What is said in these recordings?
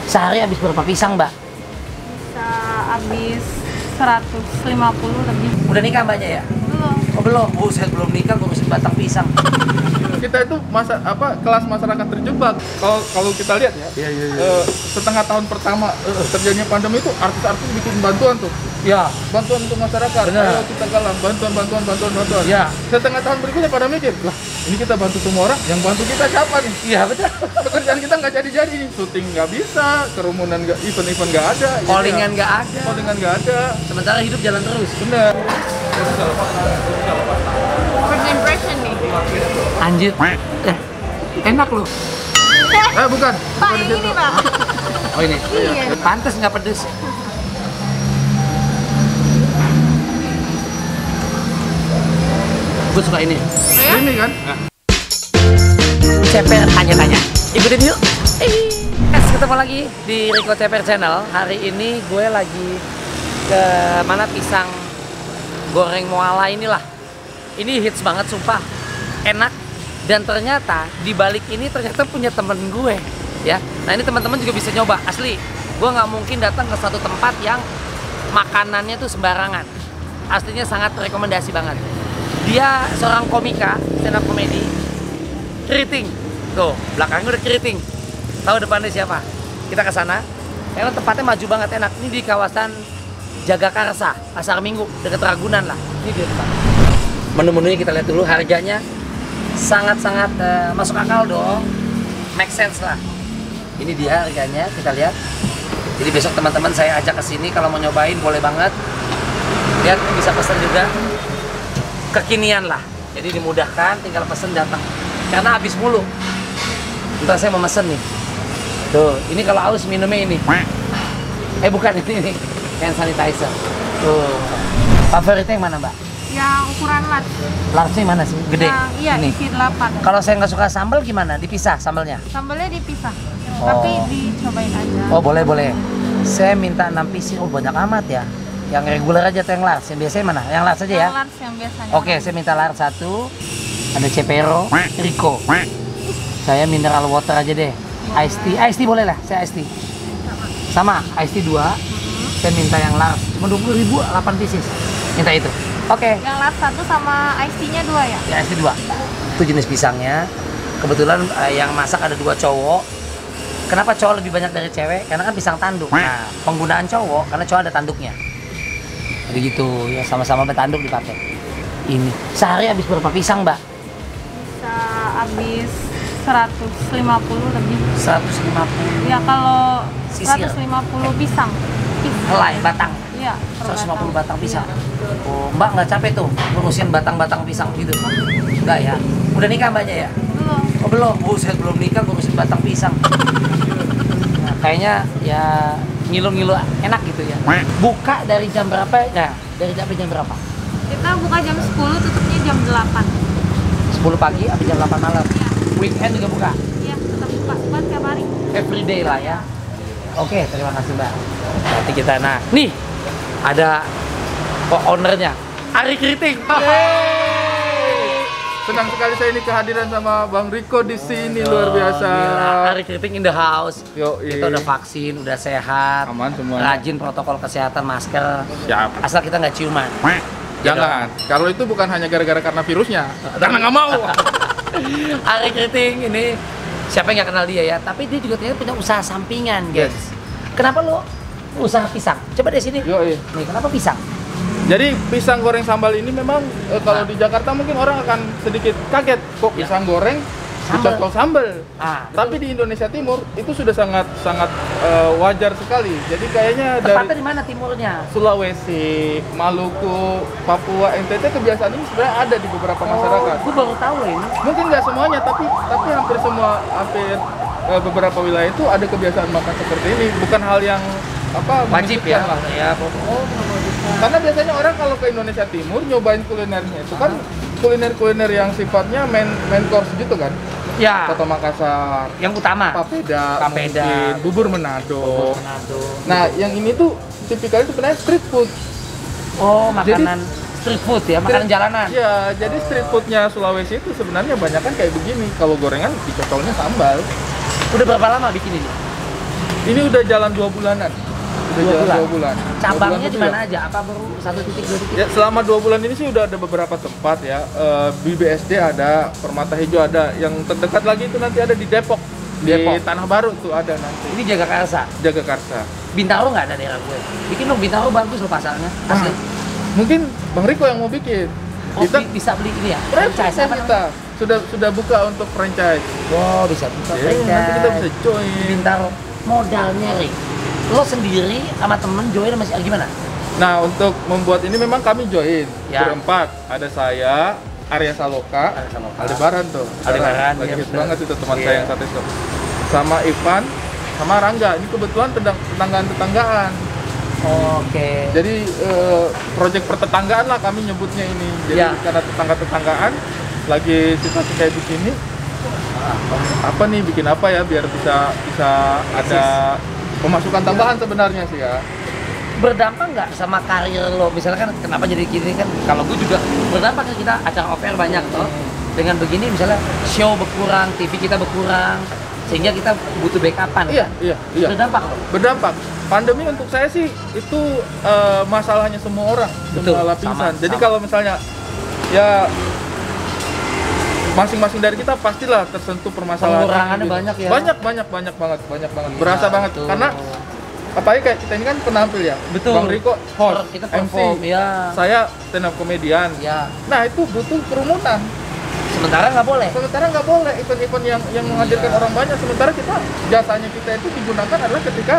Sehari habis berapa pisang, Mbak? Bisa habis 150 lebih. Udah nikah Mbaknya ya? Belum. Oh belum? Oh saya belum nikah, ngurusin batang pisang. Kita itu kelas masyarakat terjebak. Kalau kita lihat ya, setengah tahun pertama terjadinya pandemi itu artis-artis bikin bantuan tuh. Ya. Bantuan untuk masyarakat. Benar. Ayo kita galang bantuan. Ya. Setengah tahun berikutnya pada mikir, lah ini kita bantu semua orang, yang bantu kita siapa nih? Iya betul. Pekerjaan kita nggak jadi nih, syuting nggak bisa, kerumunan nggak, event nggak ada, Callingan nggak ada. callingan nggak ada. Sementara hidup jalan terus. Bener. First impression nih. Anjir. Enak loh. Bukan. Pak, Bukan di yang situ. ini Pak. Oh ini. Iya. Pantes nggak pedes. Gue suka ini. Ini kan? Ceper tanya-tanya. Ikutin yuk. Ketemu lagi di Rico Ceper Channel. Hari ini gue lagi ke mana pisang goreng Moala inilah. Ini hits banget sumpah. Enak. Dan ternyata di balik ini ternyata punya temen gue. Ya. Nah ini teman-teman juga bisa nyoba. Asli. Gue nggak mungkin datang ke satu tempat yang makanannya tuh sembarangan. Aslinya sangat rekomendasi banget. Dia seorang komika, stand up comedy. Keriting. Tuh, belakangnya udah keriting. Tahu depannya siapa? Kita ke sana. Karena tempatnya maju banget, enak. Ini di kawasan Jagakarsa, Pasar Minggu, dekat Ragunan lah. Ini dia tempat. Menu-menunya kita lihat dulu, harganya sangat-sangat masuk akal dong. Make sense lah. Ini dia harganya, kita lihat. Jadi besok teman-teman saya ajak ke sini kalau mau nyobain boleh banget. Lihat bisa pesan juga. Kekinian lah, jadi dimudahkan, tinggal pesen datang karena habis mulu. Ntar saya mau mesen nih tuh, ini kalau haus minumnya ini bukan ini hand sanitizer tuh. Favoritnya yang mana Mbak? Yang ukuran large. Large mana sih? Gede? Iya, ini isi 8. kalau saya nggak suka sambal gimana? Dipisah sambalnya? Sambalnya dipisah. Oh. Tapi dicobain aja. Oh boleh saya minta 6 piece. Oh banyak amat ya. Yang reguler aja atau yang large? Yang biasanya mana? Yang large aja ya? Yang large yang biasanya. Oke, saya minta large 1. Ada Cepero, Rico. Saya mineral water aja deh. Iced tea boleh lah, saya iced tea. Sama, iced tea 2. Saya minta yang large. Cuma 20.000, 8 pieces. Minta itu. Oke. Yang large 1 sama iced tea-nya 2 ya? Ya, iced tea 2. Itu jenis pisangnya. Kebetulan yang masak ada 2 cowok. Kenapa cowok lebih banyak dari cewek? Karena kan pisang tanduk. Nah, penggunaan cowok karena cowok ada tanduknya. Jadi gitu ya, sama-sama bertanduk dipakai. Ini sehari habis berapa pisang Mbak? Bisa habis 150 lebih. 150. Ya kalau Sisir. 150 pisang. Helai batang. Iya, per 150 batang pisang. Iya. Oh, Mbak nggak capek tuh ngurusin batang-batang pisang gitu? Enggak ya? Udah nikah Mbaknya ya? Belum. Oh belum? Oh saya belum nikah ngurusin batang pisang. Nah, kayaknya ya ngilu-ngilu enak gitu ya. Buka dari jam berapa? Nah, dari jam berapa? Kita buka jam 10, tutupnya jam 8. 10 pagi sampai jam 8 malam. Iya. Weekend juga buka? Iya, tetap buka buat tiap hari. Everyday lah ya. Oke, terima kasih Mbak. Nanti kita, nah, nih ada ownernya, Ari Keriting. Senang sekali saya ini kehadiran sama Bang Rico di sini, luar biasa. Gila, Ari Keriting in the house. Yoi. Kita udah vaksin, udah sehat, Aman semuanya. rajin protokol kesehatan, masker. Siap. Asal kita nggak ciuman. Jangan. Kalau itu bukan hanya gara-gara karena virusnya, karena nggak mau. Ari Keriting ini siapa yang nggak kenal dia ya? Tapi dia juga ternyata punya usaha sampingan, guys. Yes. Kenapa lo usaha pisang? Coba dari sini. Yoi. Nih, kenapa pisang? Jadi pisang goreng sambal ini memang kalau di Jakarta mungkin orang akan sedikit kaget kok Ya. pisang goreng Sambal. dicocol sambal. Ah, Tapi di Indonesia Timur itu sudah sangat wajar sekali. Jadi kayaknya Tepatnya dari di mana timurnya? Sulawesi, Maluku, Papua, NTT kebiasaan ini sebenarnya ada di beberapa masyarakat. Gue baru tahu loh ini. Mungkin nggak semuanya, tapi hampir beberapa wilayah itu ada kebiasaan makan seperti ini. Bukan hal yang Wajib ya. mengejutkan lah. Ya, Karena biasanya orang kalau ke Indonesia Timur nyobain kulinernya itu kan kuliner-kuliner yang sifatnya main course gitu kan. ya. Soto Makassar, Yang utama. papeda, Papeda. mungkin, bubur Manado. Manado. Nah, yang ini tuh tipikalnya sebenarnya street food. Oh, makanan street food ya, makanan jalanan. Ya, jadi street foodnya Sulawesi itu sebenarnya banyak kan kayak begini. Kalau gorengan dicocolnya sambal. Udah berapa lama bikin ini? Ini udah jalan 2 bulanan. Udah jalan 2 bulan. Cabangnya di lebih mana lah. aja? Apa baru 1 titik 2 titik? Ya, selama 2 bulan ini sih udah ada beberapa tempat ya. BBSD ada, Permata Hijau ada. Yang terdekat lagi itu nanti ada di Depok. Di Depok. Tanah Baru tuh ada nanti. Ini Jagakarsa. Jagakarsa. Bintaro nggak ada daerah gue. Bikin dong Bintaro, bagus loh pasarnya. Asli. Mungkin Bang Riko yang mau bikin. Oh, bisa beli ini ya? franchise apa kita sudah buka untuk franchise. Wow, bisa buka Iya, franchise. nanti kita bisa join. Bintaro. Modalnya, Rik. Lo sendiri sama temen join masih gimana? Nah, untuk membuat ini memang kami join Ya. berempat. Ada saya, Arya Saloka, Arya Saloka. Aldebaran tuh. Aldebaran, lagi iya, hits betul. banget itu teman Iya. saya yang satu itu. Sama Ivan, sama Rangga. Ini kebetulan tetanggaan-tetanggaan. Oke. Jadi proyek pertetanggaan lah kami nyebutnya ini. Jadi Ya. karena tetangga-tetanggaan lagi situasi kayak begini, apa nih bikin apa ya biar bisa ada pemasukan tambahan sebenarnya sih ya. Berdampak nggak sama karir lo? Misalnya kan kenapa jadi gini kan? Kalau gue juga berdampak ke kita, acara off air banyak toh. Dengan begini misalnya show berkurang, TV kita berkurang, sehingga kita butuh backupan. Iya, kan? iya, iya. Berdampak loh. Berdampak. Pandemi untuk saya sih itu masalahnya semua orang, Betul, semua lapisan. sama, Jadi sama. kalau misalnya ya masing-masing dari kita pastilah tersentuh permasalahan. Pengurangannya banyak ya? Banyak banget. Berasa banget betul. karena apalagi kayak kita ini kan penampil ya. Betul. Bang Riko host, Kita perform, MC. ya. Saya stand up komedian. Ya. Nah, itu butuh kerumunan. Sementara nggak boleh. Sementara nggak boleh event-event yang menghadirkan orang banyak. Sementara jasanya kita itu digunakan adalah ketika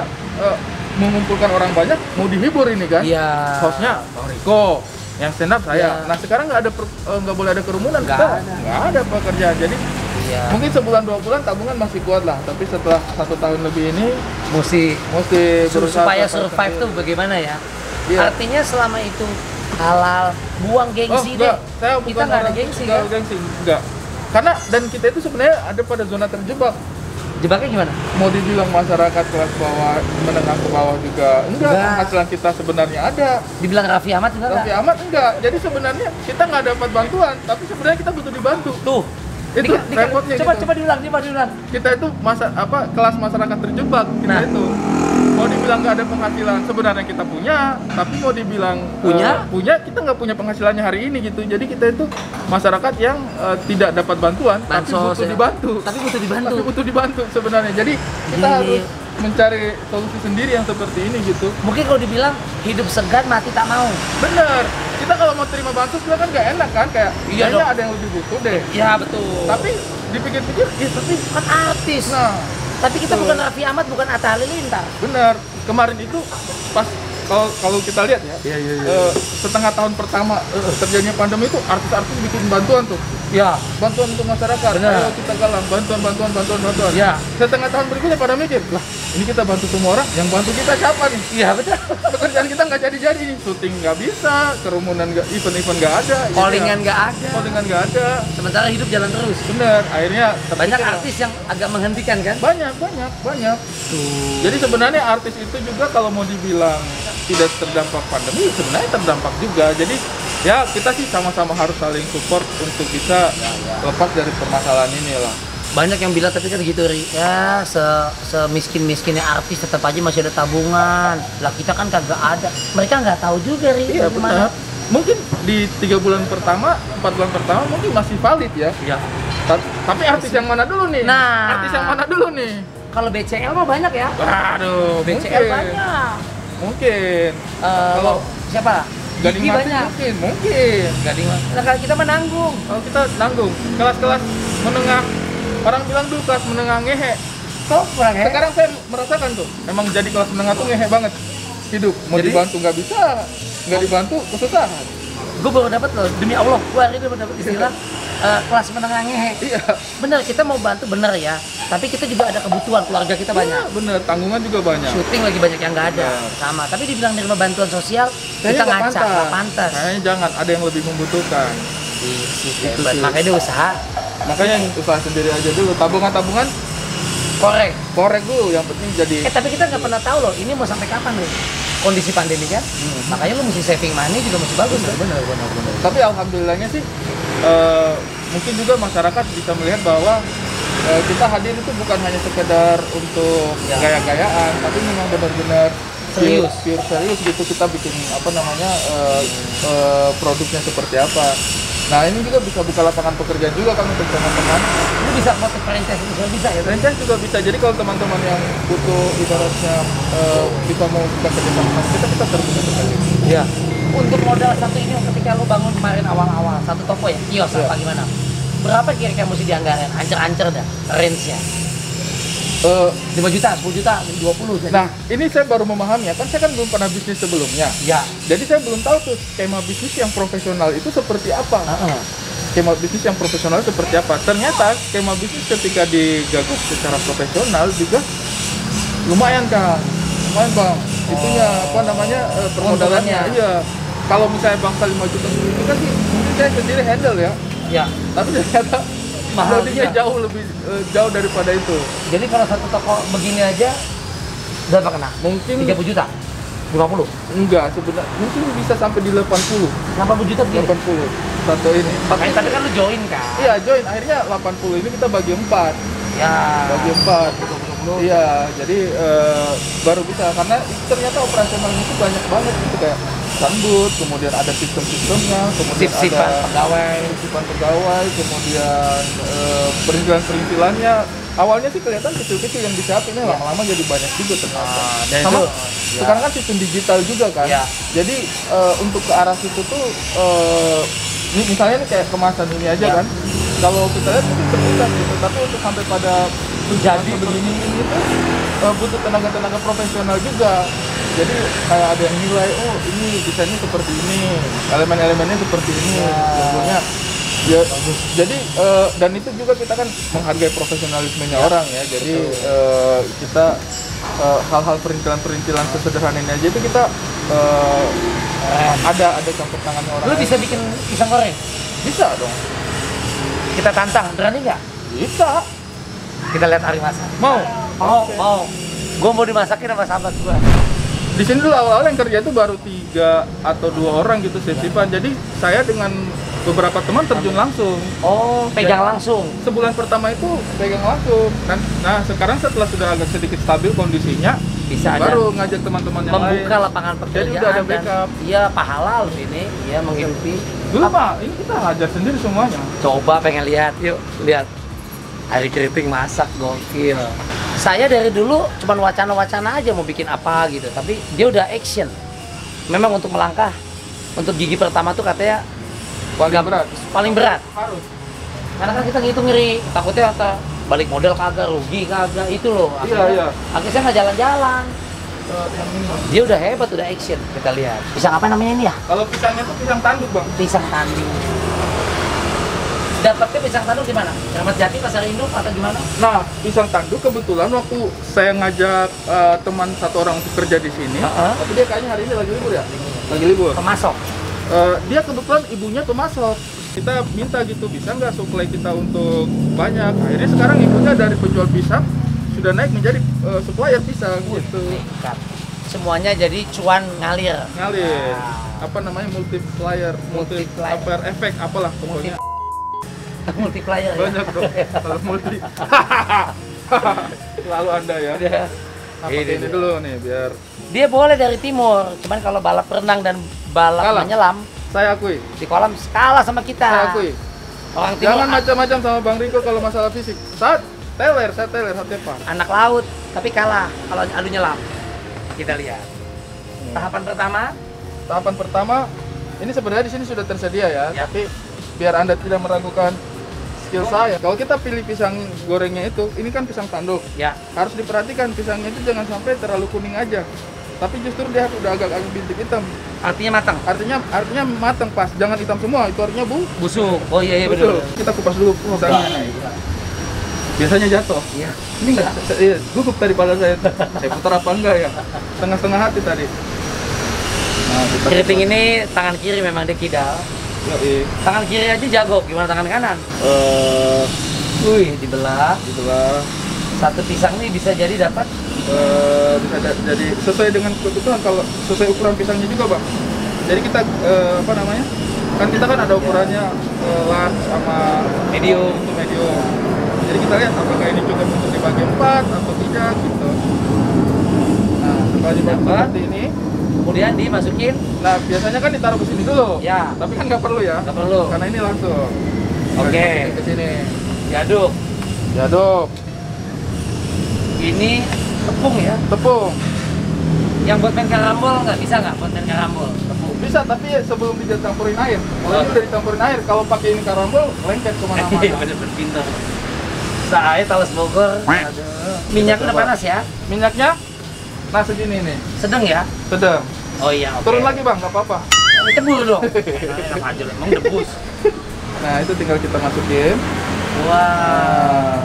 mengumpulkan orang banyak, mau dihibur ini kan. Iya. Hostnya Bang Riko, yang stand up saya. Iya. Nah sekarang nggak boleh ada kerumunan, Nggak kita ada. nggak ada pekerjaan. Jadi Iya. mungkin sebulan 2 bulan tabungan masih kuat lah. Tapi setelah 1 tahun lebih ini Mesti berusaha supaya survive survive tuh sendiri. bagaimana ya? Iya. Artinya selama itu halal, buang gengsi deh. enggak, saya bukan Kita nggak ada orang gengsi nggak kan? gengsi, enggak. Karena dan kita itu sebenarnya ada pada zona terjebak. Jebaknya gimana? Mau dibilang masyarakat kelas bawah, menengah ke bawah juga enggak. Enggak. Penghasilan kita sebenarnya ada. Dibilang Raffi Ahmad juga Raffi nggak? Ahmad enggak. Jadi sebenarnya kita nggak dapat bantuan, tapi sebenarnya kita butuh dibantu. Tuh. Itu repotnya coba gitu. coba diulang. Kita itu kelas masyarakat terjebak kita Nah. itu. Mau dibilang nggak ada penghasilan, sebenarnya kita punya, tapi mau dibilang Punya? kita nggak punya penghasilannya hari ini gitu. Jadi kita itu masyarakat yang tidak dapat bantuan, tapi Bansos, butuh ya. dibantu. Tapi butuh dibantu. Tapi butuh dibantu sebenarnya. Jadi kita Iya. harus mencari solusi sendiri yang seperti ini gitu. Mungkin kalau dibilang hidup segan mati tak mau. Bener. Kita kalau mau terima bansos kita kan nggak enak kan, kayak Iya kayaknya dong. ada yang lebih butuh deh. Ya betul. Tapi dipikir-pikir, ya tapi kan artis. nah Tapi kita betul. bukan Raffi Ahmad, bukan Atta Halilintar. bener. Kemarin itu pas kalau kita lihat ya, setengah tahun pertama terjadinya pandemi itu artis-artis bikin bantuan tuh. Ya. Bantuan untuk masyarakat. Bener. Ayo kita galang bantuan. Ya. Setengah tahun berikutnya pada mikir, lah ini kita bantu semua orang, yang bantu kita siapa nih? Iya betul. Pekerjaan kita nggak jadi nih, syuting nggak bisa, kerumunan nggak, event nggak ada, Callingan nggak ada. callingan nggak ada. Sementara hidup jalan terus. Bener, akhirnya Banyak terpikir, artis yang agak menghentikan kan? banyak. Jadi sebenarnya artis itu juga kalau mau dibilang tidak terdampak pandemi, sebenarnya terdampak juga. Jadi ya kita sih sama-sama harus saling support untuk bisa lepas dari permasalahan ini lah. Banyak yang bilang tapi kan gitu Ri, ya semiskin-miskinnya artis tetap aja masih ada tabungan. Lah kita kan kagak ada. Mereka nggak tahu juga Ri. Iya bagaimana. benar. Mungkin di 3 bulan pertama, 4 bulan pertama mungkin masih valid ya. Iya. Tapi artis yang mana dulu nih? Nah. Artis yang mana dulu nih? Kalau BCL mah banyak ya. Waduh, BCL banyak. Mungkin. Kalau siapa? Gading Gigi Mati banyak. mungkin. Gading Mas. Nah, kalau kita menanggung. Kalau kita nanggung kelas-kelas menengah, orang bilang dulu kelas menengah ngehe. Kok kurang ya? Sekarang saya merasakan tuh, emang jadi kelas menengah tuh ngehe banget hidup. Mau Jadi? dibantu nggak bisa, nggak dibantu kesusahan. Gue baru dapat loh, demi Allah, gue hari ini baru dapat istilah kelas menengah ngehe. Iya. Bener, kita mau bantu bener ya. Tapi kita juga ada kebutuhan, keluarga kita banyak. Iya, bener, tanggungan juga banyak. Syuting lagi banyak yang nggak ada. Bener. Sama, tapi dibilang nerima bantuan sosial, Kayaknya kita ngaca, nggak pantas. Kayaknya jangan, ada yang lebih membutuhkan. Si Itu hebat. sih. Makanya dia usaha, Makanya usaha sendiri aja dulu. Tabungan-tabungan korek. korek dulu, yang penting jadi. Tapi kita nggak pernah tahu loh, ini mau sampai kapan nih kondisi pandemi kan? Makanya lu mesti saving money juga masih bagus kan? Bener. Tapi alhamdulillahnya sih mungkin juga masyarakat bisa melihat bahwa kita hadir itu bukan hanya sekedar untuk Ya. gaya-gayaan, tapi memang benar-benar Serius. pure serius gitu. Kita bikin apa namanya produknya seperti apa. Nah ini juga bisa buka lapangan pekerjaan juga kan untuk teman-teman. Lu bisa motif franchise juga bisa ya? Franchise juga bisa. Jadi kalau teman-teman yang butuh ibaratnya bisa mau buka kerjasama sama kita terbuka sekali. Iya. Untuk modal satu ini ketika lu bangun kemarin awal-awal satu toko ya, kios Iya. apa gimana? Berapa kira-kira mesti dianggarin? Ancer-ancer dah, range-nya. 5 juta, 10 juta, 20 jadi. Nah ini saya baru memahami ya, kan saya kan belum pernah bisnis sebelumnya. Ya. Jadi saya belum tahu tuh skema bisnis yang profesional itu seperti apa. Skema bisnis yang profesional seperti apa. Ternyata skema bisnis ketika digagas secara profesional juga lumayan kan. Lumayan bang. Itunya apa namanya permodalannya. Keuntungannya. Iya. Kalau misalnya bangsa 5 juta itu kan sih mungkin saya sendiri handle ya. Ya. Tapi ternyata Mahal loadingnya juga. jauh lebih jauh daripada itu. Jadi kalau satu toko begini aja berapa kena? Mungkin 30 juta? 50? enggak sebenarnya mungkin bisa sampai di 80. 80 juta begini? 80 satu ini. Makanya tadi kan lu join kan? Iya join, akhirnya 80 ini kita bagi 4. Ya. Bagi 4. Iya, jadi baru bisa karena ternyata operasionalnya itu banyak banget gitu kayak sambut, kemudian ada sistem-sistemnya, kemudian Sip-sipan ada pegawai. sip-sipan pegawai, kemudian perintilan-perintilannya awalnya sih kelihatan kecil-kecil yang disiapin Iya. lama-lama jadi banyak juga ternyata. Dan Sama itu, sekarang kan sistem digital juga kan. Iya. Jadi untuk ke arah situ tuh ini misalnya nih kayak kemasan ini aja Iya. kan. Kalau kita lihat mungkin terlihat gitu, tapi untuk sampai pada jadi begini ini tuh butuh tenaga-tenaga profesional juga. Jadi kayak ada yang nilai, oh ini desainnya seperti ini, elemen-elemennya seperti ini, contohnya. Ya, jadi dan itu juga kita kan menghargai profesionalismenya orang ya. Jadi kita hal-hal perintilan-perintilan sesederhana ini aja itu kita ada campur tangannya orang. Lu lain. bisa bikin pisang goreng? Bisa dong. Kita tantang, berani nggak? Bisa. Kita lihat Ari masak. Mau? Mau. Gue mau dimasakin sama sahabat gue. Di sini dulu awal-awal yang kerja itu baru 3 atau 2 orang gitu sip-sipan. Jadi saya dengan beberapa teman terjun langsung. Oh, pegang langsung. Sebulan pertama itu pegang langsung. Nah sekarang setelah sudah agak sedikit stabil kondisinya, Bisa aja baru ngajak teman-teman yang lain. membuka lapangan pekerjaan. Jadi udah ada dan backup. iya pahala lu ini, ya menghidupi. Dulu Pak, ini kita ngajar sendiri semuanya. Coba pengen lihat, yuk lihat. Ari Keriting masak gokil. Saya dari dulu cuman wacana-wacana aja mau bikin apa gitu, tapi dia udah action. Memang untuk melangkah, untuk gigi pertama tuh katanya Paling berat. paling berat. Harus. Karena kan kita ngitung ngiri, takutnya kata balik modal kagak, rugi kagak, itu loh. Iya. Akhirnya saya nggak jalan-jalan. Dia udah hebat, udah action. Kita lihat. Pisang apa namanya ini ya? Kalau pisangnya itu pisang tanduk Bang. Pisang tanduk. Dapatnya pisang tanduk di mana? Keramat Jati, Pasar Induk atau gimana? Nah, pisang tanduk kebetulan waktu saya ngajak teman satu orang untuk kerja di sini, tapi dia kayaknya hari ini lagi libur ya? Lagi libur. Pemasok. Dia kebetulan ibunya pemasok. Kita minta gitu, bisa nggak supply kita untuk banyak. Akhirnya sekarang ibunya dari penjual pisang sudah naik menjadi supplier pisang gitu. Meningkat. Semuanya jadi cuan ngalir. Ngalir. Nah. Apa namanya multiplier, Multiplier. efek apalah pokoknya. Multiplier ya. Banyak dong kalau multi. Lalu Anda ya. Udah. Nah, pakai ini dulu nih biar Dia boleh dari timur, cuman kalau balap renang dan balap Kalah. menyelam saya akui. di kolam kalah sama kita. Saya akui. Orang timur Jangan macam-macam sama Bang Riko kalau masalah fisik. Saya teler hati apa? anak laut, tapi kalah kalau adu nyelam. Kita lihat. Tahapan pertama, Tahapan pertama, ini sebenarnya di sini sudah tersedia ya, Ya. tapi biar Anda tidak meragukan skill saya. Kalau kita pilih pisang gorengnya itu, ini kan pisang tanduk. ya Harus diperhatikan pisangnya itu jangan sampai terlalu kuning aja. Tapi justru dia udah agak-agak bintik hitam. artinya matang. Artinya matang pas, jangan hitam semua. Itu artinya Busuk. Oh iya betul. benar. Kita kupas dulu pisangnya. Biasanya jatuh. Iya. Ini enggak, iya, gugup tadi pada saya. Saya putar apa enggak ya? Setengah-setengah hati tadi. Nah, kita Keriting ini tangan kiri memang dia kidal. Yoi. Tangan kiri aja jago, gimana tangan kanan? Wih, dibelah. Itulah Satu pisang nih bisa jadi dapat bisa jadi sesuai dengan kebutuhan. Kalau sesuai ukuran pisangnya juga Bang. Jadi kita apa namanya? Kan kita kan ada ukurannya large sama Medium. untuk medium. Jadi kita lihat apakah ini cukup untuk dibagi 4 atau tidak gitu. Nah, setelah dibagi Dapat. seperti ini, Kemudian dimasukin. nah biasanya kan ditaruh ke sini dulu. Ya. Tapi kan nggak perlu ya. Nggak perlu. Karena ini langsung. Oke. Masukin ke sini. Diaduk. Diaduk. Ini tepung ya. Tepung. Yang buat main karambol nggak bisa nggak buat main karambol? Tepung. Bisa, tapi sebelum dicampurin air. Kalau Oh. ini udah dicampurin air, kalau pakai ini karambol, lengket kemana-mana. Iya bener-bener pintar. Saya Talas Bogor. Aduh. Minyak udah Coba. panas ya? Minyaknya, nah segini nih, Sedang ya? sedang. Oh iya. Oke. Turun lagi bang, nggak apa-apa. Cebur dong. Enak aja loh, emang debus. Nah itu tinggal kita masukin. Wah.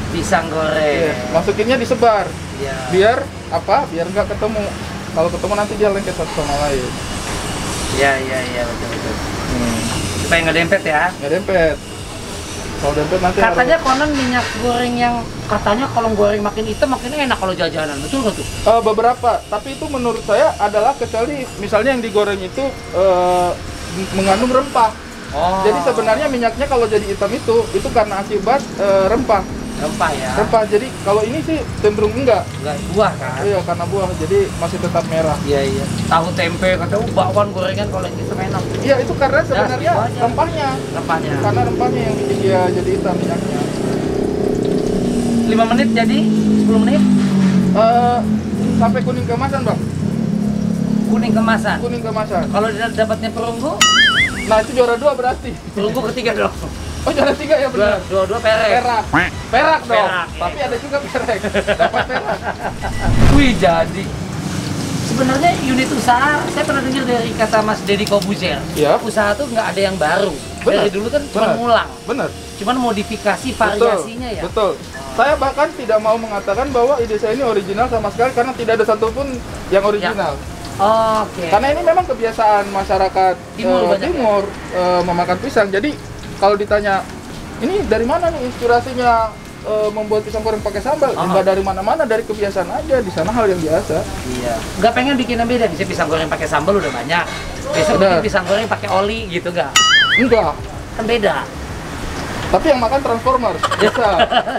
Pisang goreng. Iya, masukinnya disebar. Iya. Biar apa? Biar nggak ketemu. Kalau ketemu nanti dia lengket satu sama lain. Iya betul. Supaya nggak dempet ya. Nggak dempet. Kalau dempet nanti Katanya konon minyak goreng yang katanya kalau goreng makin hitam makin enak kalau jajanan. Betul nggak tuh? beberapa. Tapi itu menurut saya adalah kecuali misalnya yang digoreng itu mengandung rempah. Oh. Jadi sebenarnya minyaknya kalau jadi hitam itu karena akibat rempah. rempah ya. Rempah. Jadi kalau ini sih cenderung enggak. Enggak buah kan? Iya, karena buah. Jadi masih tetap merah. Iya. Tahu tempe katanya bakwan gorengan kalau yang hitam enak. Iya, itu karena sebenarnya itu aja. rempahnya. Rempahnya. Karena rempahnya yang bikin dia jadi hitam minyaknya. 5 menit jadi 10 menit Sampai kuning keemasan, Bang. kuning kemasan. Kuning keemasan. Kalau dapatnya perunggu, Nah, itu juara 2 berarti. perunggu ketiga dong. Oh, juara 3 ya benar. Dua perek. Perak dong. Perak, Tapi iya. ada juga perek. Dapat perak. Wih jadi. Sebenarnya unit usaha, saya pernah dengar dari kata Mas Deddy Kobuzer. Iya. Usaha tuh nggak ada yang baru. Benar. Dari dulu kan cuma Benar. ngulang. Benar. Cuman modifikasi variasinya ya. Betul. Saya bahkan tidak mau mengatakan bahwa ide saya ini original sama sekali karena tidak ada satupun yang original. Oke. Karena ini memang kebiasaan masyarakat Timur banyak timur memakan pisang. Jadi kalau ditanya ini dari mana nih inspirasinya membuat pisang goreng pakai sambal? Aha. Enggak dari mana-mana, dari kebiasaan aja. Di sana hal yang biasa. Iya. Nggak pengen bikin yang beda. Bisa pisang goreng pakai sambal udah banyak. Besok Benar. bikin pisang goreng pakai oli gitu nggak? Enggak. Kan beda. Tapi yang makan Transformers bisa.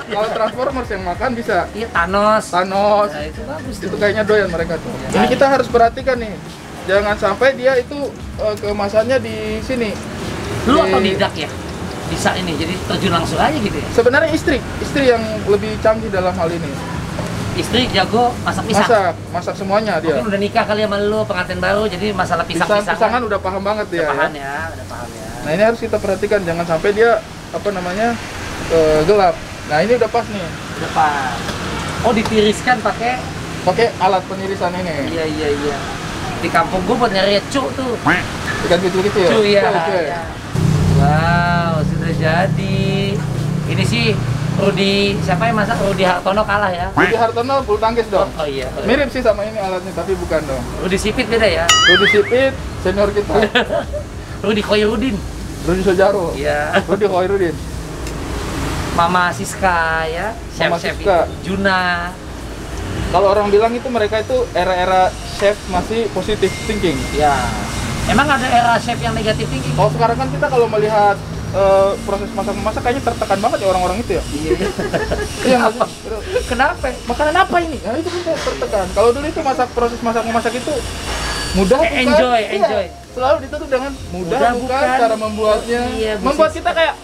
Kalau Transformers yang makan bisa. Iya Thanos. Thanos. Nah, itu bagus tuh. Itu kayaknya doyan mereka tuh. Ya. Ini kita harus perhatikan nih. Jangan sampai dia itu kemasannya di sini. Lu Di- otodidak ya? Bisa ini, jadi terjun langsung aja gitu ya? Sebenarnya istri yang lebih canggih dalam hal ini. Istri jago masak pisang? Masak semuanya dia. Mungkin udah nikah kali sama lu, pengantin baru, jadi masalah pisang-pisangan Pisangan udah paham banget dia. udah paham Ya. ya, udah paham ya. Nah ini harus kita perhatikan, jangan sampai dia apa namanya gelap. Nah ini udah pas nih, Depan. Oh ditiriskan pakai? pakai alat penirisan ini. Iya. Di kampung gua buat nyari cuk tuh. Ikan kecil-kecil. Cuk ya. Oke. Wow, sudah jadi. Ini sih Rudi, siapa yang masak? Rudi Hartono kalah ya? Rudi Hartono bulu tangkis dong. Oh iya. Mirip sih sama ini alatnya, tapi bukan dong. Rudi Sipit beda ya? Rudi Sipit, senior kita. Rudi Khoirudin. Rudi Sojaro. Iya. Rudi Khoirudin. Mama Siska ya, Mama chef-chef Siska. itu. Juna. Kalau orang bilang itu mereka itu era-era chef masih positive thinking. Ya. Emang ada era chef yang negatif tinggi? Kalau sekarang kan kita kalau melihat proses masak-memasak kayaknya tertekan banget ya orang-orang itu ya. Iya. Iya nggak sih? Kenapa? Makanan apa ini? Nah itu kan tertekan. Kalau dulu itu proses masak-memasak itu mudah bukan? Enjoy, Iya. enjoy. Selalu ditutup dengan mudah, Mudah bukan, bukan. cara membuatnya. Iya, Membuat bisnis. kita kayak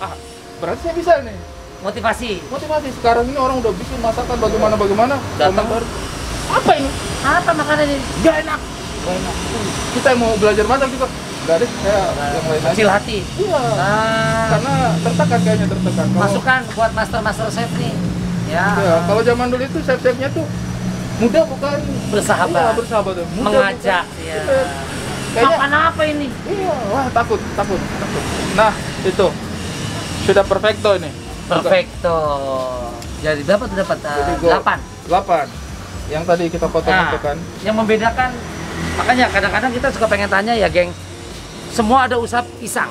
berarti saya bisa nih. Motivasi. Motivasi sekarang ini orang udah bikin masakan bagaimana Datang. komentar, apa ini? Apa makanan ini? Gak enak. Gak enak. Kita yang mau belajar masak juga nggak deh, saya yang lain aja. Kecil hati. Iya. Nah, Karena tertekan kayaknya tertekan. masukan buat master chef nih. Ya. Ya, kalau zaman dulu itu chef-chefnya tuh mudah bukan Bersahabat. Iya, bersahabat. Mudah Mengajak. bukan. Ya. Iya. Kayaknya Makan apa ini? iya, wah takut. Nah, itu sudah perfecto ini. Perfecto. Jadi berapa tuh dapat? Jadi gua- 8. 8. Yang tadi kita potong Nah, itu kan. yang membedakan, makanya kadang-kadang kita suka pengen tanya ya geng, semua ada usaha pisang,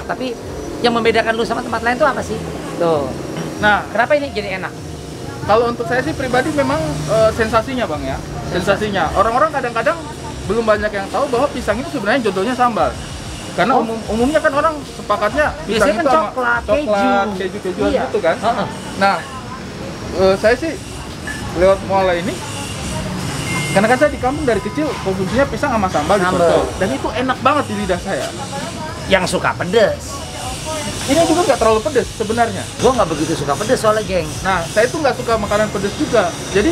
tapi yang membedakan lu sama tempat lain tuh apa sih? Tuh, Nah, kenapa ini jadi enak? kalau untuk saya sih pribadi memang sensasinya Bang ya. Sensasinya. Orang-orang kadang-kadang belum banyak yang tahu bahwa pisang itu sebenarnya jodohnya sambal. Karena Oh. umumnya kan orang sepakatnya pisang Biasanya kan itu sama coklat, keju-kejuan Iya. gitu kan. Heeh. Nah, saya sih lewat Muala ini, karena kan saya di kampung dari kecil konsumsinya pisang sama sambal Sambal. dicocol, dan itu enak banget di lidah saya. Yang suka pedes. Ini juga nggak terlalu pedes sebenarnya. Gua nggak begitu suka pedes soalnya, geng. Nah, saya tuh nggak suka makanan pedes juga. Jadi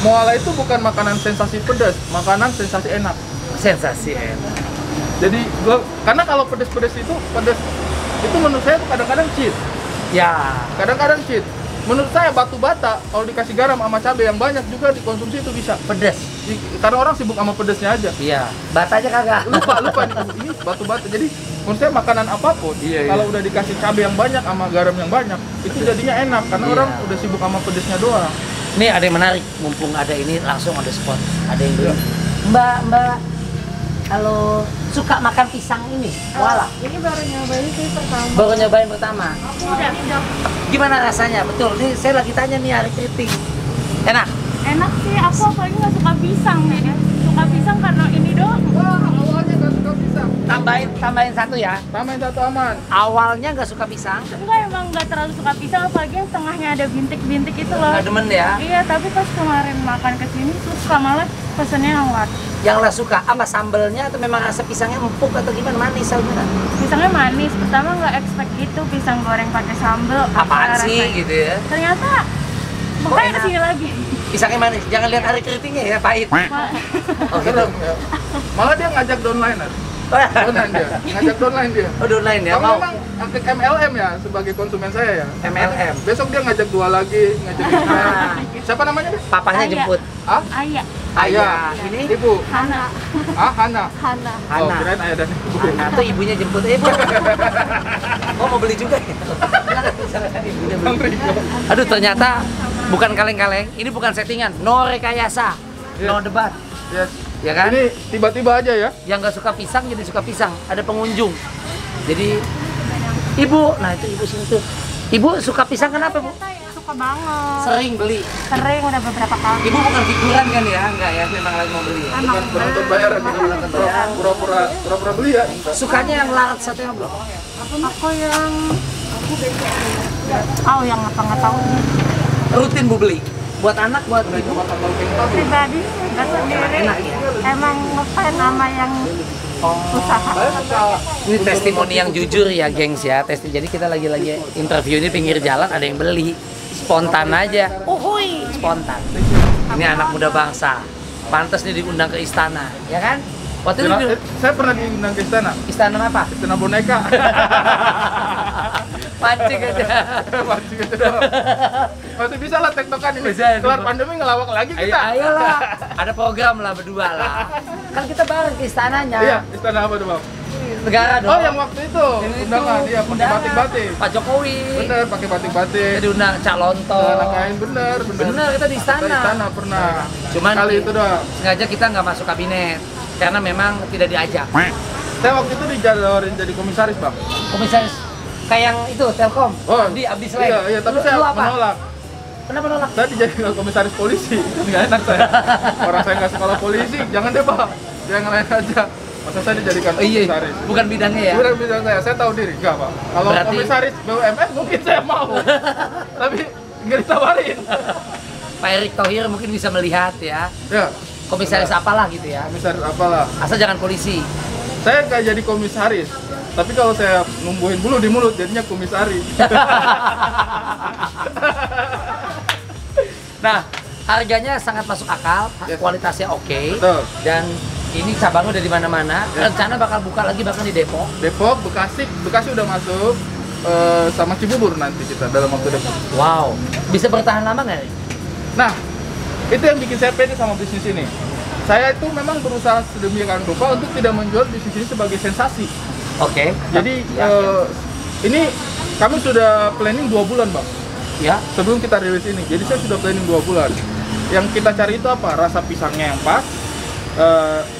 Muala itu bukan makanan sensasi pedas, makanan sensasi enak. Sensasi enak. Jadi karena kalau pedes-pedes itu menurut saya tuh kadang-kadang cheat. Ya, Kadang-kadang cheat. Menurut saya batu bata kalau dikasih garam sama cabai yang banyak juga dikonsumsi itu bisa. pedes. Karena orang sibuk sama pedesnya aja. Iya, bata aja kagak. Lupa nih, ini batu bata. Jadi menurut saya makanan apapun Iya, kalau udah dikasih cabai yang banyak sama garam yang banyak itu jadinya enak karena Iya. orang udah sibuk sama pedesnya doang. Nih ada yang menarik, mumpung ada ini langsung ada spot. Ada yang bilang, Mbak, kalau suka makan pisang ini, wala. Ini baru nyobain sih pertama. Baru nyobain pertama. Udah. Gimana rasanya? Betul, ini saya lagi tanya nih hari kriting. Enak? Enak sih, aku apalagi nggak suka pisang. Jadi suka pisang karena ini doang. Wah, awalnya nggak suka pisang. Tambahin satu ya. Tambahin satu aman. Awalnya nggak suka pisang, Enggak, emang nggak terlalu suka pisang, apalagi yang tengahnya ada bintik-bintik itu loh. nggak demen ya. Iya, tapi pas kemarin makan kesini suka, malah pesennya yang war. Yang lah suka apa sambelnya atau memang rasa pisangnya empuk atau gimana, manis atau gimana? Pisangnya manis, pertama nggak expect gitu pisang goreng pakai sambel. Apaan apa sih rasanya. gitu ya? Ternyata makanya enak? kesini lagi. Pisangnya manis, jangan lihat hari keritingnya ya, pahit. Oh gitu. Serem, ya. Malah dia ngajak downliner. Downline dia, ngajak downline dia. Oh, online ya, Kamu mau? memang aktif MLM ya sebagai konsumen saya ya. MLM. Besok dia ngajak dua lagi, ngajak tiga. Siapa namanya deh? Papahnya Ayah. jemput. Ah? Ayah, Ayah. Ini Ibu. Hana, Hana. Hana. Oh, Hana. kirain ayah dan ibu. Atau ibunya jemput, Bu. Oh, mau beli juga ya? Silakan ibunya Bang beli. Riko. Aduh, ternyata bukan kaleng-kaleng, ini bukan settingan, no rekayasa, no Yes. debat, Yes. ya kan? Ini tiba-tiba aja ya. Yang nggak suka pisang jadi suka pisang, ada pengunjung. Jadi, ibu, nah itu ibu sini tuh. Ibu suka pisang kenapa, Bu? Suka banget. Sering beli. Sering udah beberapa kali. Ibu bukan figuran kan ya? Enggak ya, memang lagi mau beli. Bukan penonton bayaran ini. Pura-pura beli ya. Sukanya yang larat satu yang belum? Aku yang yang nggak tahu. Rutin Bu beli. Buat anak, buat ibu. Pribadi nggak sendiri. Enak ya? Emang ngefans sama yang usaha. Ini testimoni yang jujur ya, gengs ya. Jadi kita lagi interview ini pinggir jalan, ada yang beli. Spontan aja. Uhuy, spontan. Ini anak muda bangsa. Pantas nih diundang ke istana, ya kan? Waktu itu Saya pernah diundang ke istana. istana apa? Istana boneka. Pancing aja. Masih gitu doang. Masih bisa lah tektokan ini. Bisa, Kelar bisa. pandemi ngelawak lagi Ayo, kita. ayolah. Ada program lah berdua lah. Kan kita bareng ke istananya. Iya, istana apa tuh, Bang? Negara dong. Oh, yang waktu itu. Yang itu, Undangan, iya, pakai undangan. batik-batik. Pak Jokowi. Bener, pakai batik-batik. Kita diundang Cak Lontong. Celana kain, bener. Bener, kita di istana. Kita di istana pernah. Cuman Kali itu doang. sengaja kita nggak masuk kabinet karena memang tidak diajak. Saya waktu itu dijadorin jadi komisaris, Bang. Komisaris kayak yang itu Telkom. Oh, di Abdi Sleng. Iya, tapi Lu saya apa? menolak. Kenapa nolak? Saya dijadikan komisaris polisi. Nggak enak saya. Orang saya nggak sekolah polisi, jangan deh, Pak. Yang lain aja. Masa saya dijadikan Oh, iya, komisaris? bukan bidangnya ya. Bukan bidang saya tahu diri, enggak, Pak. Kalau Berarti- komisaris BUMN mungkin saya mau. Tapi nggak ditawarin. Pak Erick Thohir mungkin bisa melihat ya. Ya, Komisaris apalah gitu ya. komisaris apalah. Asal jangan polisi. Saya nggak jadi komisaris. Tapi kalau saya numbuhin bulu di mulut jadinya komisaris. Nah, harganya sangat masuk akal, Yes. kualitasnya oke, Betul. dan ini cabangnya udah di mana-mana. Yes. Rencana bakal buka lagi bahkan di Depok. Depok, Bekasi udah masuk. Sama Cibubur nanti kita dalam waktu dekat. Wow, bisa bertahan lama nggak? Nah, itu yang bikin saya pede sama bisnis ini. Saya itu memang berusaha sedemikian rupa untuk tidak menjual bisnis ini sebagai sensasi. Oke. Jadi Ya. ini kami sudah planning 2 bulan, Bang. Ya. Sebelum kita rilis ini. Jadi saya sudah planning 2 bulan. Yang kita cari itu apa? Rasa pisangnya yang pas,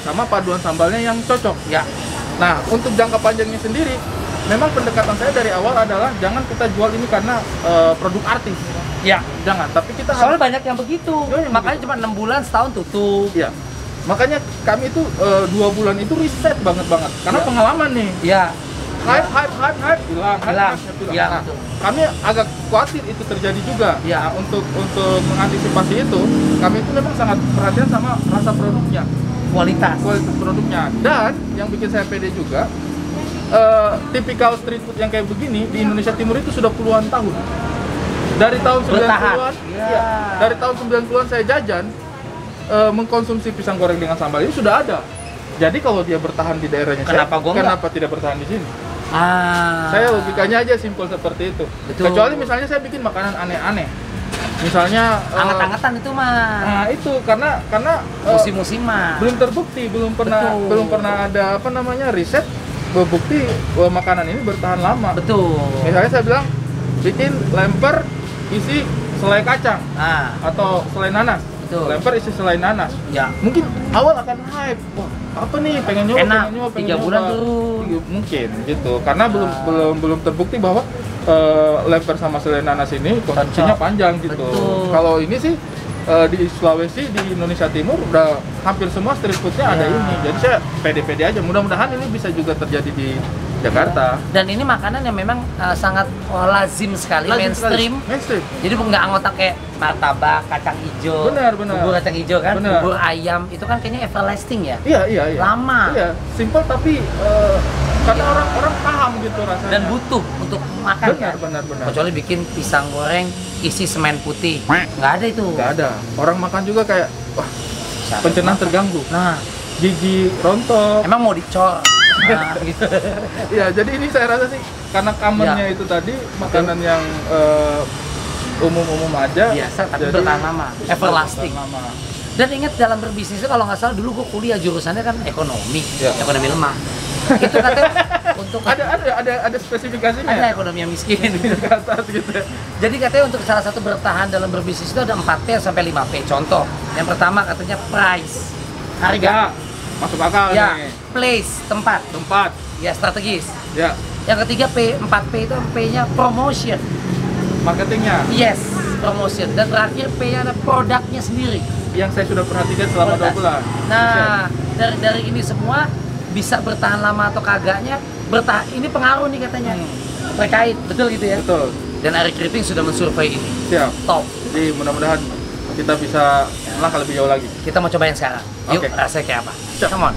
sama paduan sambalnya yang cocok. Ya. Nah, untuk jangka panjangnya sendiri, memang pendekatan saya dari awal adalah jangan kita jual ini karena produk artis. Ya. Jangan, tapi kita Soalnya harus. banyak yang begitu. Iya, yang Makanya cuma 6 bulan, setahun tutup. Iya. Makanya kami itu 2 bulan itu riset banget karena Ya. pengalaman nih. Iya. Hype hilang. Hilang. Iya, Nah, betul. kami agak khawatir itu terjadi juga. Iya. Nah, untuk mengantisipasi itu, kami itu memang sangat perhatian sama rasa produknya, Kualitas. kualitas produknya. Dan yang bikin saya pede juga, tipikal street food yang kayak begini di Indonesia Timur itu sudah puluhan tahun. Dari tahun 90-an, Iya. iya, dari tahun 90-an saya jajan mengkonsumsi pisang goreng dengan sambal ini sudah ada. Jadi kalau dia bertahan di daerahnya Kenapa gua enggak? kenapa tidak bertahan di sini? Ah. Saya logikanya aja simpel seperti itu. Betul. Kecuali misalnya saya bikin makanan aneh-aneh. Misalnya Anget-angetan itu mah. Nah, itu karena Musim-musiman. belum terbukti, belum Betul. pernah ada riset berbukti bahwa makanan ini bertahan lama. Betul. Misalnya saya bilang bikin lemper isi selai kacang Ah, atau selai nanas. betul. Lemper isi selai nanas. Ya. Mungkin awal akan hype. Wah, apa nih? Pengen nyoba, Enak. pengen nyoba, 3 bulan turun. Mungkin gitu. Karena belum terbukti bahwa lemper sama selai nanas ini konsumsinya Cocok. panjang gitu. Betul. Kalau ini sih di Sulawesi, di Indonesia Timur udah hampir semua street foodnya ada Ya. ini. Jadi saya pede-pede aja. Mudah-mudahan ini bisa juga terjadi di Jakarta. Dan ini makanan yang memang sangat lazim sekali, Lazim mainstream. sekali. Mainstream. Jadi nggak anggota kayak martabak, kacang hijau, Benar. bubur kacang hijau kan, Benar. bubur ayam itu kan kayaknya everlasting ya. Iya. Lama. Iya, simple tapi karena orang paham gitu rasanya. Dan butuh untuk makan kan. benar. Kecuali bikin pisang goreng isi semen putih, nggak ada itu. Nggak ada. Orang makan juga kayak wah, Siapa pencernaan yang terganggu. Nah, Gigi rontok. emang mau dicor. Nah, gitu. Iya, jadi ini saya rasa sih karena commonnya itu tadi makanan yang umum-umum aja. Biasa tapi jadi bertahan lama, everlasting. bertahan lama. Dan ingat dalam berbisnis itu kalau nggak salah dulu gue kuliah jurusannya kan ekonomi, Ya. ekonomi lemah. Itu katanya untuk Ada spesifikasinya. ada ekonomi yang miskin. Di atas gitu. Jadi katanya untuk salah satu bertahan dalam berbisnis itu ada 4P sampai 5P. Contoh, yang pertama katanya price, harga. Masuk akal Ya, nih. place, tempat. Tempat. Ya, strategis. Ya, Yang ketiga P, 4P itu P-nya promotion. marketingnya. Yes, promotion. Dan terakhir P-nya ada produknya sendiri. Yang saya sudah perhatikan selama 2 bulan. Nah, dari ini semua bisa bertahan lama atau kagaknya bertahan. Ini pengaruh nih katanya. Terkait, betul gitu ya? Betul. Dan Eric Ripping sudah mensurvei ini. Siap. Top. Jadi mudah-mudahan kita bisa melangkah lebih jauh lagi. Kita mau cobain sekarang. Yuk, Oke. rasanya kayak apa? Siap. Come on.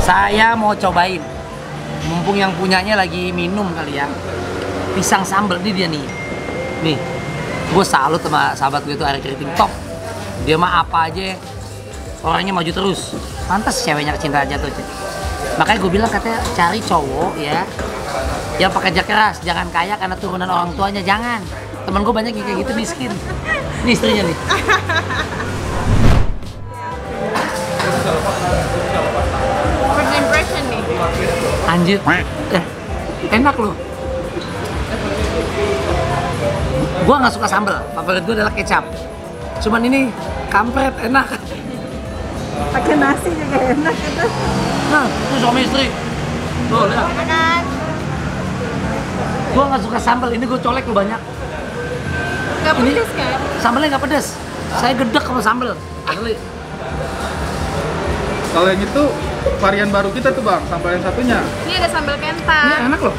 Saya mau cobain. Mumpung yang punyanya lagi minum kali ya. Pisang sambal ini dia nih. Nih. Gue salut sama sahabat gue itu Eric Ripping top. Dia mah apa aja orangnya maju terus. Pantas ceweknya cinta jatuh. Makanya gue bilang katanya cari cowok ya yang pekerja keras, jangan kaya karena turunan orang tuanya, jangan. Temen gue banyak yang kayak gitu miskin. Ini istrinya nih. First impression nih. Anjir, enak loh. Gua nggak suka sambal, favorit gue adalah kecap. Cuman ini kampret, enak. Pakai nasi juga enak gitu. Nah, itu suami istri. Tuh, lihat. Kan? Gua nggak suka sambal, ini gue colek lo banyak. Gak Ini- pedes kan? Sambalnya nggak pedes. Saya gedek sama sambal. Asli. Kalau yang itu varian baru kita tuh Bang, sambal yang satunya. Ini ada sambal Ini kentang. enak loh.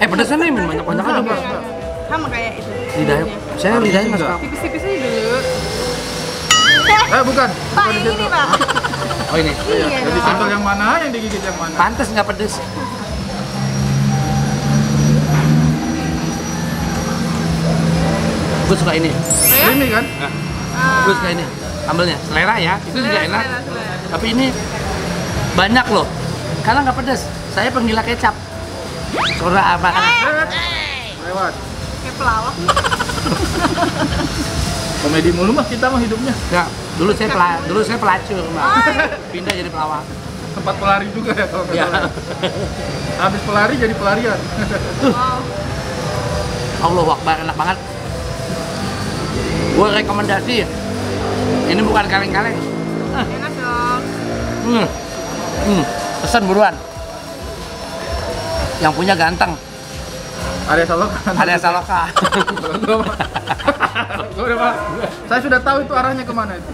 Pedesnya nih banyak-banyak aja, Bang. Sama kayak itu. Lidahnya, saya lidahnya nggak suka. Tipis-tipis aja dulu. Bukan. Pak, Bukan yang di ini situ. Pak. Oh ini. Iya Jadi dong. sambal yang mana, yang digigit yang mana? Pantes nggak pedes. Gue suka ini. Ya? Ini kan? Gue suka ini. Sambelnya, selera ya. Itu juga Selera, enak. selera. Tapi ini banyak loh. Karena nggak pedes. Saya penggila kecap. Soalnya apa? Lewat. Kayak pelawak. Komedi mulu mah kita mah hidupnya. Ya, dulu saya pelacur, Mbak. Pindah jadi pelawak. Tempat pelari juga ya kalau nggak Ya. salah. Habis pelari jadi pelarian. Wow. Allah Akbar, enak banget. Gue rekomendasi. Ini bukan kaleng-kaleng. Enak dong. Pesan buruan. Yang punya ganteng. Arya Saloka. Arya Saloka. Saya sudah tahu itu arahnya kemana itu.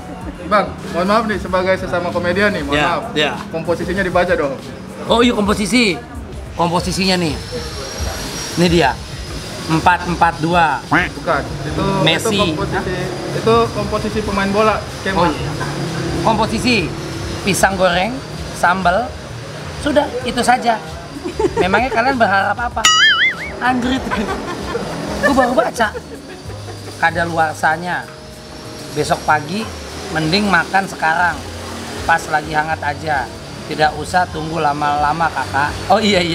Bang, mohon maaf nih sebagai sesama komedian nih, mohon maaf. Ya. Komposisinya dibaca dong. Oh iya komposisi. Komposisinya nih. Ini dia. 4-4-2. Bukan. Itu Messi. Itu komposisi pemain bola. Oh iya. Komposisi pisang goreng, sambal. Sudah, itu saja. Memangnya kalian berharap apa? Anjrit. Gue baru baca. Kadaluarsanya. Besok pagi mending makan sekarang. Pas lagi hangat aja. Tidak usah tunggu lama-lama, Kakak. Oh iya.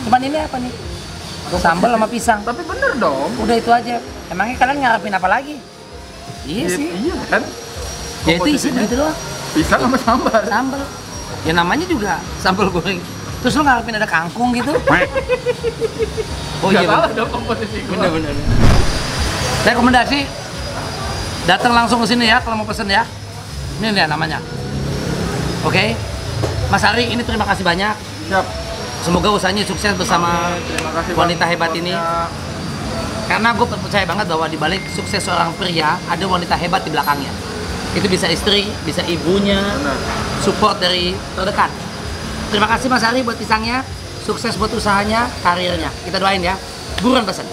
Cuman ini apa nih? Sambal sama pisang. Tapi bener dong. Udah itu aja. Emangnya kalian ngarepin apa lagi? Iya sih. Iya kan? Ya itu isi gitu doang. Pisang sama sambal. Sambal. Ya namanya juga sambal goreng. Terus lu ngarepin ada kangkung gitu? Oh iya. Salah dong komposisi gua. Bener. Rekomendasi datang langsung ke sini ya kalau mau pesen ya. Ini dia namanya. Oke. Mas Ari, ini terima kasih banyak. Siap. Semoga usahanya sukses bersama Terima kasih, wanita Bang. hebat ini. Karena gue percaya banget bahwa di balik sukses seorang pria ada wanita hebat di belakangnya. Itu bisa istri, bisa ibunya, Benar. support dari terdekat. Terima kasih Mas Ari buat pisangnya, sukses buat usahanya, karirnya. Kita doain ya. Buruan pesan.